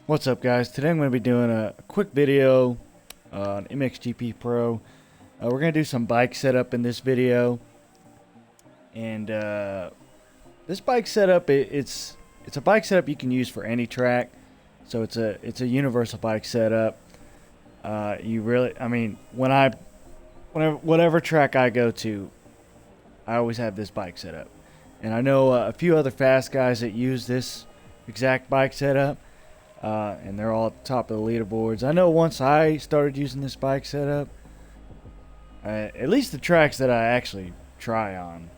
What's up, guys? Today I'm going to be doing a quick video on MXGP Pro. We're going to do some bike setup in this video, and this bike setup it's a bike setup you can use for any track. So it's a universal bike setup. Whatever track I go to, I always have this bike setup, and I know a few other fast guys that use this exact bike setup. And they're all at the top of the leaderboards. I know once I started using this bike setup, at least the tracks that I actually try on,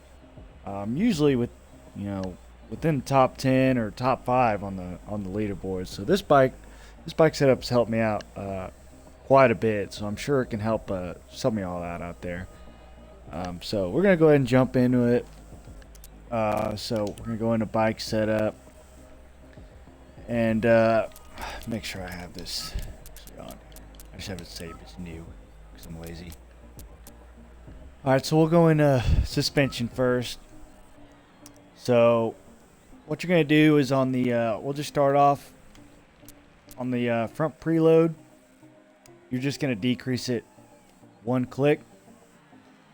usually within the top 10 or top 5 on the leaderboards. So this bike setup's helped me out quite a bit. So I'm sure it can help some of y'all out there. So we're gonna go ahead and jump into it. So we're gonna go into bike setup. And make sure I have this actually on. I just have it saved as new because I'm lazy. Alright, so we'll go into suspension first. So what you're going to do is on the, we'll just start off on the front preload. You're just going to decrease it 1 click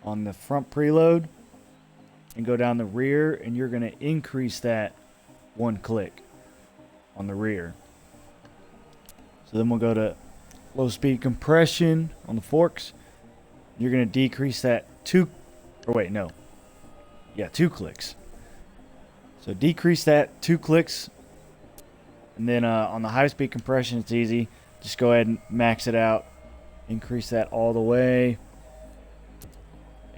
on the front preload and go down the rear, and you're going to increase that 1 click on the rear. So then we'll go to low speed compression on the forks. You're going to decrease that 2 clicks. So decrease that 2 clicks, and then on the high speed compression it's easy. Just go ahead and max it out. Increase that all the way.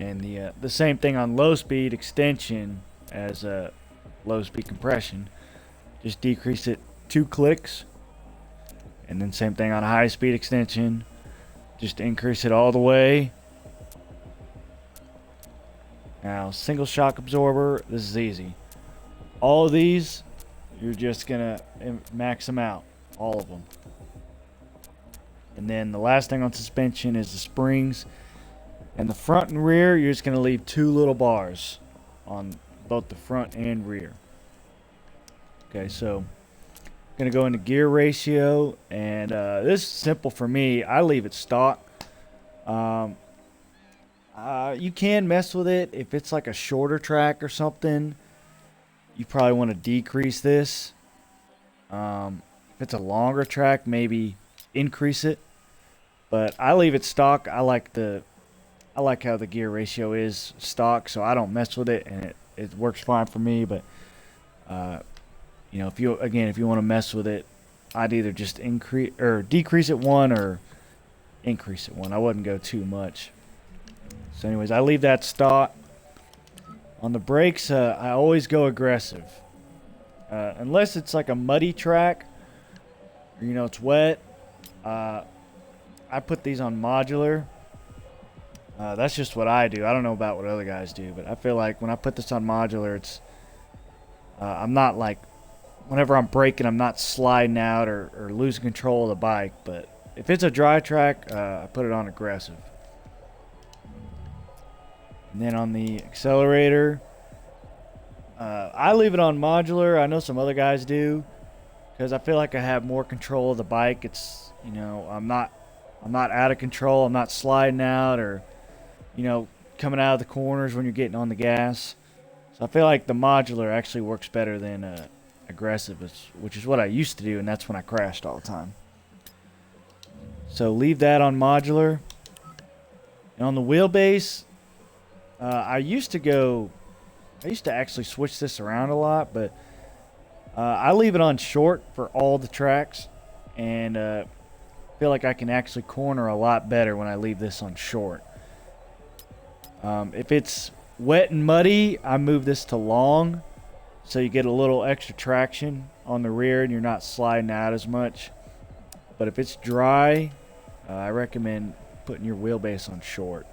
And the same thing on low speed extension as low speed compression. Just decrease it 2 clicks, and then same thing on high speed extension. Just increase it all the way. Now single shock absorber, this is easy. All of these, you're just gonna max them out, all of them. And then the last thing on suspension is the springs. And the front and rear, you're just gonna leave 2 little bars on both the front and rear. Okay, so gonna go into gear ratio, and this is simple for me. I leave it stock. You can mess with it if it's like a shorter track or something. You probably want to decrease this. If it's a longer track, maybe increase it. But I leave it stock. I like how the gear ratio is stock, so I don't mess with it, and it works fine for me. But if you want to mess with it, I'd either just increase or decrease it 1 or increase it 1. I wouldn't go too much. So anyways, I leave that stock. On the brakes, I always go aggressive. Unless it's like a muddy track, or it's wet. I put these on modular. That's just what I do. I don't know about what other guys do, but I feel like when I put this on modular, it's I'm not like, whenever I'm braking, I'm not sliding out or losing control of the bike. But if it's a dry track, I put it on aggressive. And then on the accelerator, I leave it on modular. I know some other guys do, because I feel like I have more control of the bike. It's, I'm not out of control. I'm not sliding out or, coming out of the corners when you're getting on the gas. So I feel like the modular actually works better than aggressive, which is what I used to do, and that's when I crashed all the time. So leave that on modular. And on the wheelbase, I used to actually switch this around a lot, but I leave it on short for all the tracks, and feel like I can actually corner a lot better when I leave this on short. If it's wet and muddy, I move this to long, so you get a little extra traction on the rear and you're not sliding out as much. But if it's dry, I recommend putting your wheelbase on short.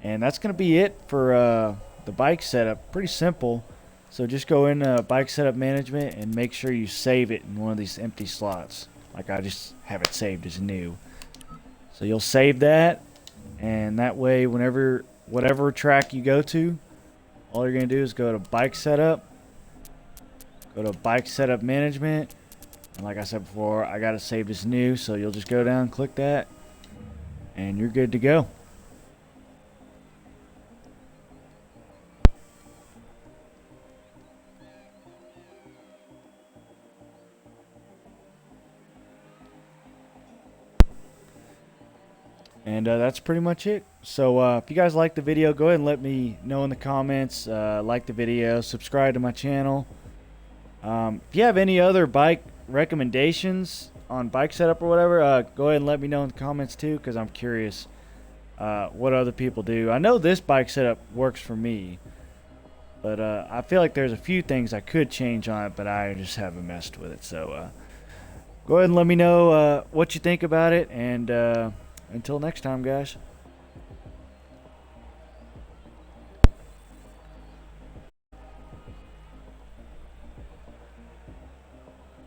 And that's going to be it for the bike setup. Pretty simple. So just go into bike setup management and make sure you save it in one of these empty slots. Like I just have it saved as new. So you'll save that, and that way whatever track you go to, all you're going to do is go to bike setup, go to bike setup management, And like I said before, I got it saved as new, so you'll just go down, click that, and you're good to go. And that's pretty much it. So if you guys like the video, go ahead and let me know in the comments. Like the video, subscribe to my channel. If you have any other bike recommendations on bike setup or whatever, go ahead and let me know in the comments too, because I'm curious what other people do. I know this bike setup works for me, but I feel like there's a few things I could change on it, but I just haven't messed with it. So go ahead and let me know what you think about it, and until next time, guys.